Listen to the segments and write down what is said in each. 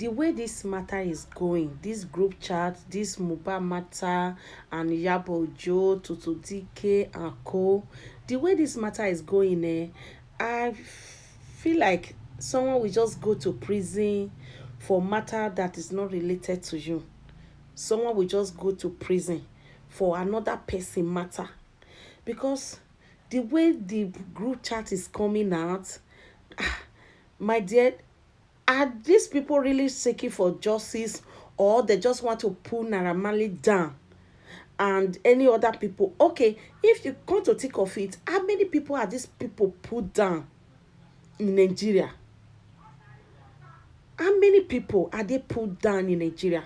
the way this matter is going, this group chat, this mohbad matter, and Iyabo Ojo, Tutu DK and co, the way this matter is going, I feel like someone will just go to prison for matter that is not related to you. Someone will just go to prison for another person matter, because the way the group chat is coming out, my dear, are these people really seeking for justice, or they just want to pull Naira Marley down and any other people? Okay, if you come to think of it, how many people are these people put down in Nigeria? How many people are they put down in Nigeria?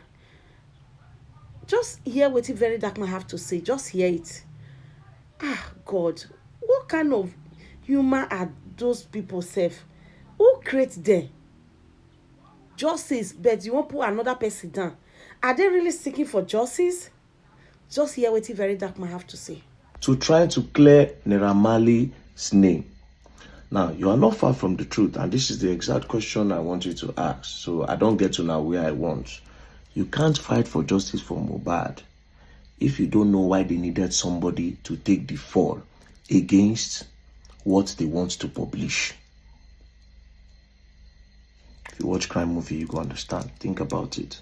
Just hear what Very Dark Man have to say. Just hear it. Ah, God, what kind of human are those people safe? Who creates them? Justice, but you won't put another person down. Are they really seeking for justice? Just hear what Very Dark Man have to say. To try to clear Naira Marley's name. Now, you are not far from the truth, and this is the exact question I want you to ask, so I don't get to now where I want. You can't fight for justice for Mohbad if you don't know why they needed somebody to take the fall against what they want to publish. If you watch crime movie, you go understand. Think about it.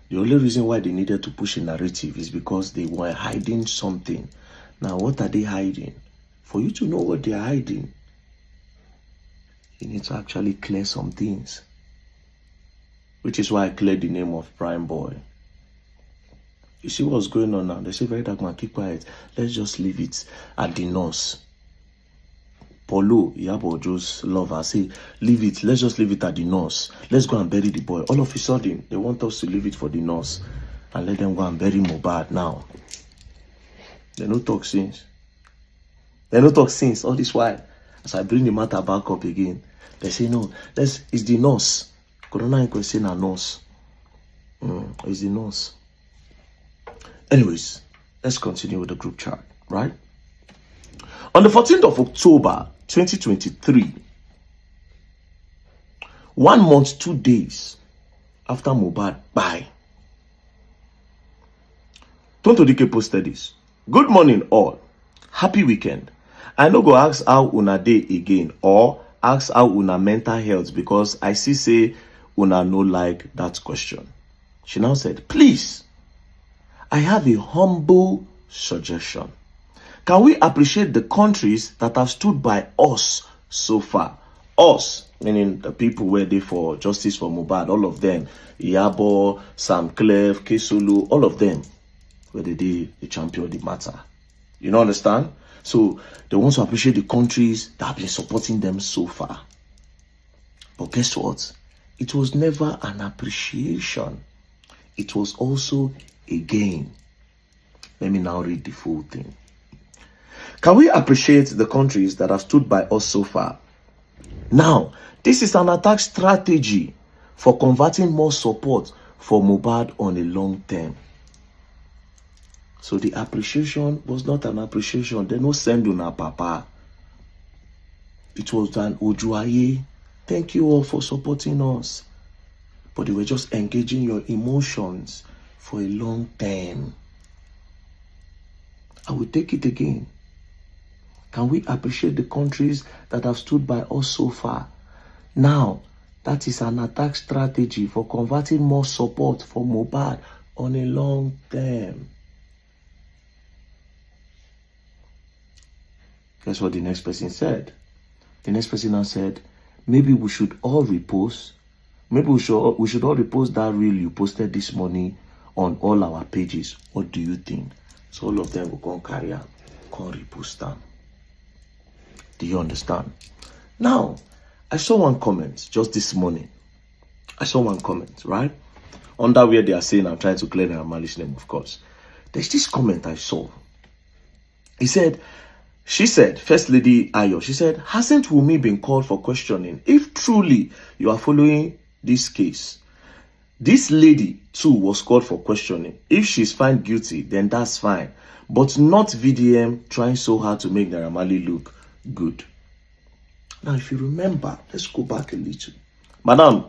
The only reason why they needed to push a narrative is because they were hiding something. Now, what are they hiding? For you to know what they are hiding, you need to actually clear some things. Which is why I cleared the name of Prime Boy. You see what's going on now? They say, Very Dark Man, keep quiet. Let's just leave it at the nurse. Polo, Iyabo Ojo's lover, say, leave it. Let's just leave it at the nurse. Let's go and bury the boy. All of a sudden, they want us to leave it for the nurse and let them go and bury Mohbad now. They no talk since. They no talk since. All this while, as I bring the matter back up again, they say, no, it's the nurse. Corona inquest say na nurse. It's the nurse. Anyways, let's continue with the group chat, right? On the 14th of October, 2023, 1 month, 2 days after Mohbad died, Tonto Dike posted this. Good morning, all. Happy weekend. I no go ask how una dey again or ask how una mental health because I see say una no like that question. She now said, please, I have a humble suggestion. Can we appreciate the countries that have stood by us so far? Us, meaning the people were there for justice for Mohbad, all of them. Iyabo, Sam Clef, Kesulu, all of them were the champion of the matter. You know, understand? So they want to appreciate the countries that have been supporting them so far. But guess what? It was never an appreciation. It was also a gain. Let me now read the full thing. Can we appreciate the countries that have stood by us so far? Now, this is an attack strategy for converting more support for Mohbad on a long term. So the appreciation was not an appreciation. They no send una papa. It was an ojuaye. Thank you all for supporting us. But they were just engaging your emotions for a long time. I will take it again. Can we appreciate the countries that have stood by us so far? Now, that is an attack strategy for converting more support for Mohbad on a long term. Guess what the next person said? The next person now said, maybe we should all repost. Maybe we should all repost that reel you posted this morning on all our pages. What do you think? So all of them will come carry out, come repost them. Do you understand? Now, I saw one comment just this morning. I saw one comment, right? Under where they are saying I'm trying to clear Naira Marley's name, of course. There's this comment I saw. She said, First Lady Ayo, she said, hasn't Wunmi been called for questioning? If truly you are following this case, this lady too was called for questioning. If she's found guilty, then that's fine. But not VDM trying so hard to make Naira Marley look good. Now, if you remember, let's go back a little. Madam,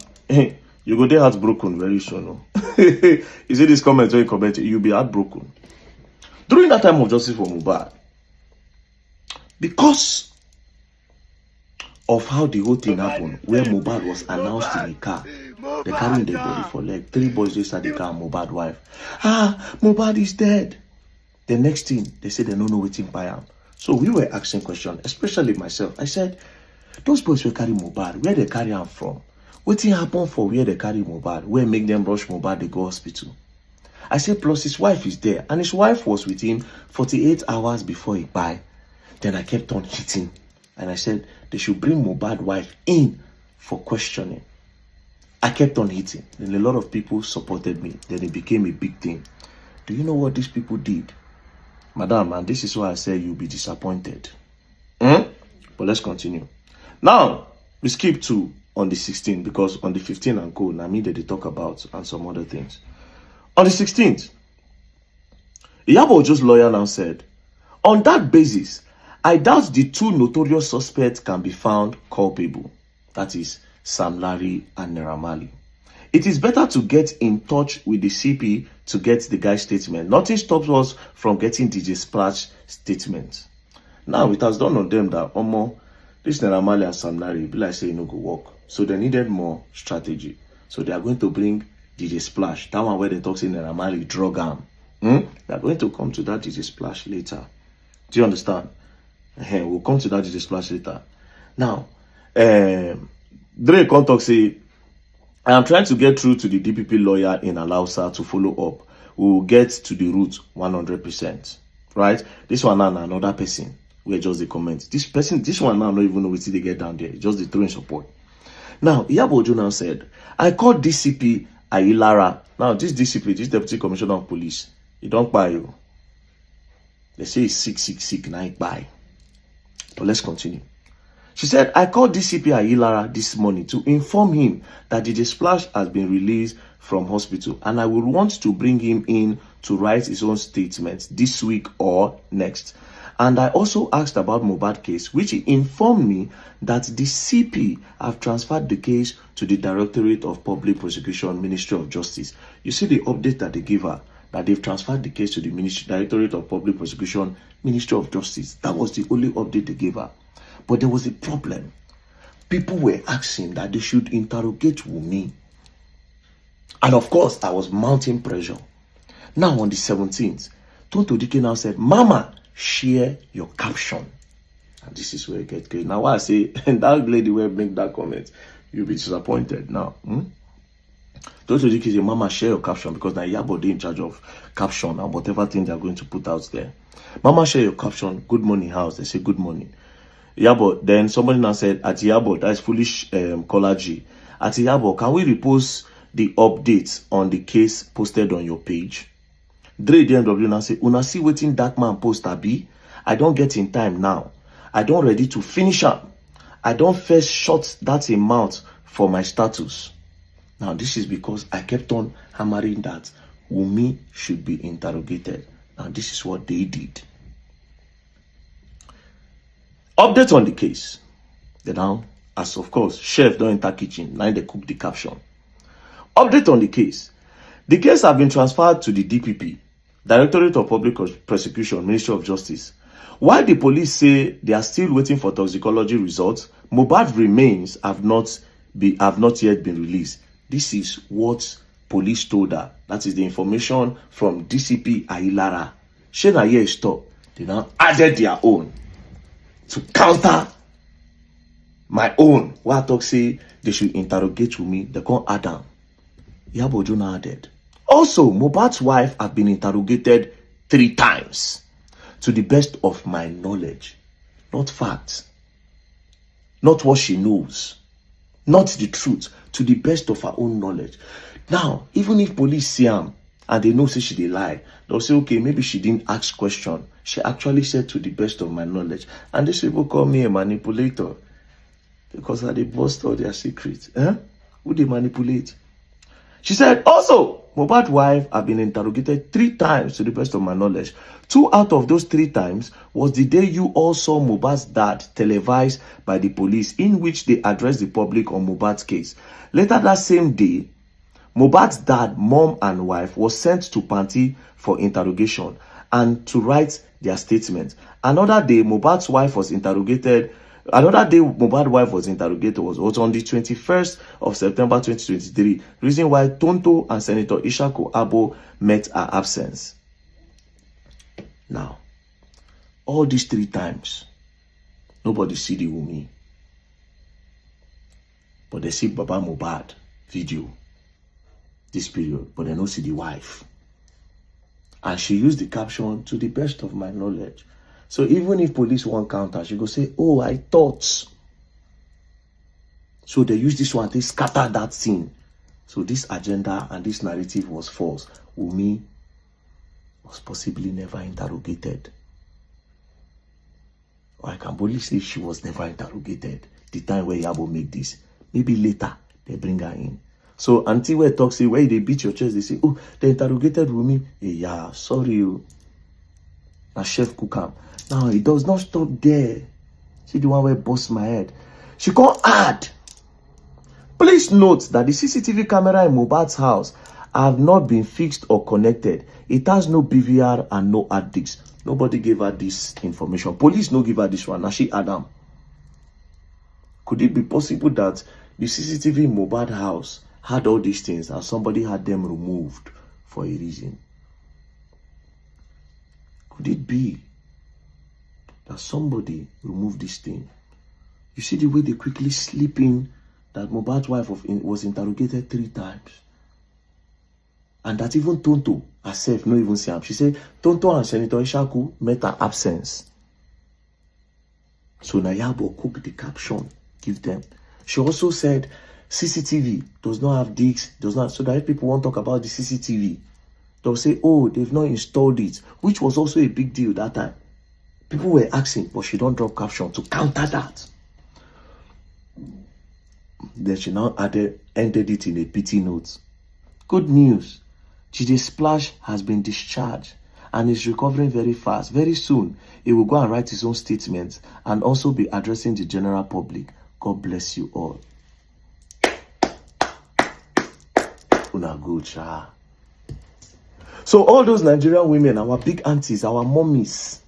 You go there heartbroken very soon. No? You see this comment when you comment, you'll be heartbroken. During that time of justice for Mohbad, because of how the whole thing happened, where Mohbad was announced in a car, they carrying the body for leg. 3 boys inside the car, Mohbad wife. Mohbad is dead. The next thing, they said they don't know what's by him. So we were asking questions, especially myself. I said, those boys will carry Mohbad. Where they carry him from? What thing happen for where they carry Mohbad? Where make them rush Mohbad, they go hospital? I said, plus his wife is there. And his wife was with him 48 hours before he died. Then I kept on hitting. And I said, they should bring Mohbad wife in for questioning. I kept on hitting. Then a lot of people supported me. Then it became a big thing. Do you know what these people did? Madam, and this is why I say you'll be disappointed. But let's continue. Now, we skip to on the 16th, because on the 15th and go, Nami they talk about and some other things. On the 16th, Iyabo Ojo's lawyer now said, on that basis, I doubt the 2 notorious suspects can be found culpable. That is Sam Larry and Naira Marley. It is better to get in touch with the CP to get the guy's statement. Nothing stops us from getting DJ Splash statement. Now it has dawned on them that this Naira Marley and Sam Larry, be like say no go work. So they needed more strategy. So they are going to bring DJ Splash. That one where they talk say Naira Marley drug arm. They are going to come to that DJ Splash later. Do you understand? We'll come to that DJ Splash later. Now, Dre Contact say, I am trying to get through to the DPP lawyer in Alausa to follow up. We will get to the root 100%. Right? This one now another person. Where just the comment. This one now not even know what they get down there. Just the throwing support. Now, Iyabo Ojo now said, I called DCP Ayilara. Now, this DCP, this Deputy Commissioner of Police, he don't buy you. They say he's sick, now he buy. But let's continue. She said, I called DCP Ayilara this morning to inform him that DJ Splash has been released from hospital and I would want to bring him in to write his own statement this week or next. And I also asked about Mohbad case, which he informed me that the CP have transferred the case to the Directorate of Public Prosecution, Ministry of Justice. You see the update that they give her, that they've transferred the case to the Directorate of Public Prosecution, Ministry of Justice. That was the only update they gave her. But there was a problem. People were asking that they should interrogate Wunmi. And of course, I was mounting pressure. Now on the 17th, Tonto Dike now said, Mama, share your caption. And this is where it gets great. Now, why I say, and that lady will make that comment, you'll be disappointed now. Tonto Dike say, Mama, share your caption, because now Iyabo they in charge of caption and whatever thing they're going to put out there. Mama, share your caption. Good morning, house. They say, good morning. Iyabo, then somebody now said, at Iyabo, that's foolish caller G. At Iyabo, can we repost the updates on the case posted on your page? Dre DMW now say, una see waiting that man post abi? I don't get in time now. I don't ready to finish up. I don't first shot that amount for my status. Now this is because I kept on hammering that Wunmi should be interrogated. Now this is what they did. Update on the case. Then now, as of course, chef don't enter kitchen. Now they cook the caption. Update on the case. The case have been transferred to the DPP, Directorate of Public Prosecution, Ministry of Justice. While the police say they are still waiting for toxicology results, Mohbad remains have not yet been released. This is what police told her. That is the information from DCP Ayilara. Shena here stop. They now added their own to counter my own. What I talk say they should interrogate with me. They can't add them. Iyabo Ojo now added. Also, Mohbad's wife have been interrogated 3 times. To the best of my knowledge. Not facts. Not what she knows. Not the truth. To the best of her own knowledge. Now, even if police see her and they know say she dey lie, they'll say, okay, maybe she didn't ask question. She actually said to the best of my knowledge. And these people call me a manipulator. Because I dey bust all their secrets. Who they manipulate? She said, also, Mohbad's wife have been interrogated 3 times to the best of my knowledge. 2 out of those 3 times was the day you all saw Mohbad's dad televised by the police, in which they addressed the public on Mohbad's case. Later that same day, Mohbad's dad, mom and wife was sent to Panti for interrogation and to write their statement. Another day, Mohbad's wife was interrogated. Another day, Mohbad's wife was interrogated was on the 21st of September 2023. Reason why Tonto and Senator Ishako Abo met her absence. Now, all these 3 times, nobody see the Wunmi. But they see Baba Mohbad video this period, but they don't see the wife. And she used the caption, to the best of my knowledge. So even if police won't counter, she go say, oh, I thought. So they use this one to scatter that scene. So this agenda and this narrative was false. Wunmi was possibly never interrogated. Or I can boldly say she was never interrogated. The time where Iyabo make this. Maybe later, they bring her in. So auntie where talk say, where they beat your chest, they say, oh, they interrogated Wunmi. Hey, yeah, sorry you. Now chef cook am. Now it does not stop there. See the one where bust my head. She can't add. Please note that the CCTV camera in Mohbad's house have not been fixed or connected. It has no BVR and no hard disk. Nobody gave her this information. Police no give her this one. Now she Adam. Could it be possible that the CCTV in Mohbad's house had all these things and somebody had them removed for a reason? Could it be that somebody removed this thing? You see the way they quickly slip in that Mohbad's wife was interrogated 3 times. And that even Tonto herself no even see him. She said Tonto and Senator Ishaku met her absence. So Iyabo cooked the caption, give them. She also said CCTV does not have discs, does not, so that if people want to talk about the CCTV, they'll say, oh, they've not installed it, which was also a big deal that time. People were asking, but she don't drop caption to counter that. Then she now ended it in a pity note. Good news. Jide Splash has been discharged and is recovering very fast. Very soon, he will go and write his own statements and also be addressing the general public. God bless you all. Una good, sha. So all those Nigerian women, our big aunties, our mummies,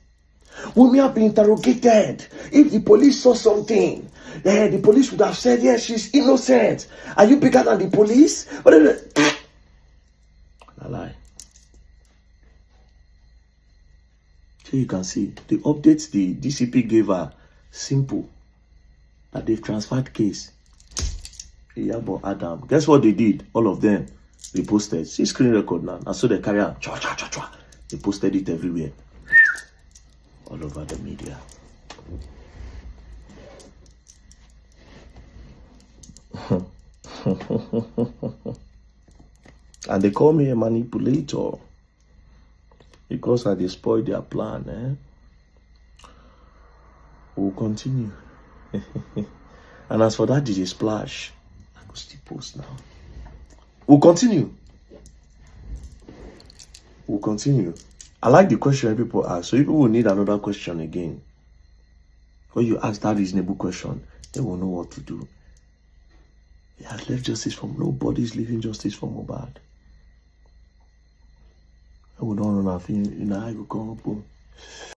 Wunmi have been interrogated. If the police saw something, the police would have said, yes, she's innocent. Are you bigger than the police? A lie. So you can see the updates the DCP gave her simple. That they've transferred case. Iyabo Adam. Guess what they did? All of them. They posted. See screen record now. And so they carry out. They posted it everywhere. All over the media. And they call me a manipulator. Because I destroyed their plan. We'll continue. And as for that DJ Splash, I go still post now. We'll continue. We'll continue. I like the question people ask. So if people will need another question again, when you ask that reasonable question, they will know what to do. He has left justice from nobody's leaving justice from Mohbad. I will not run out. I will come up.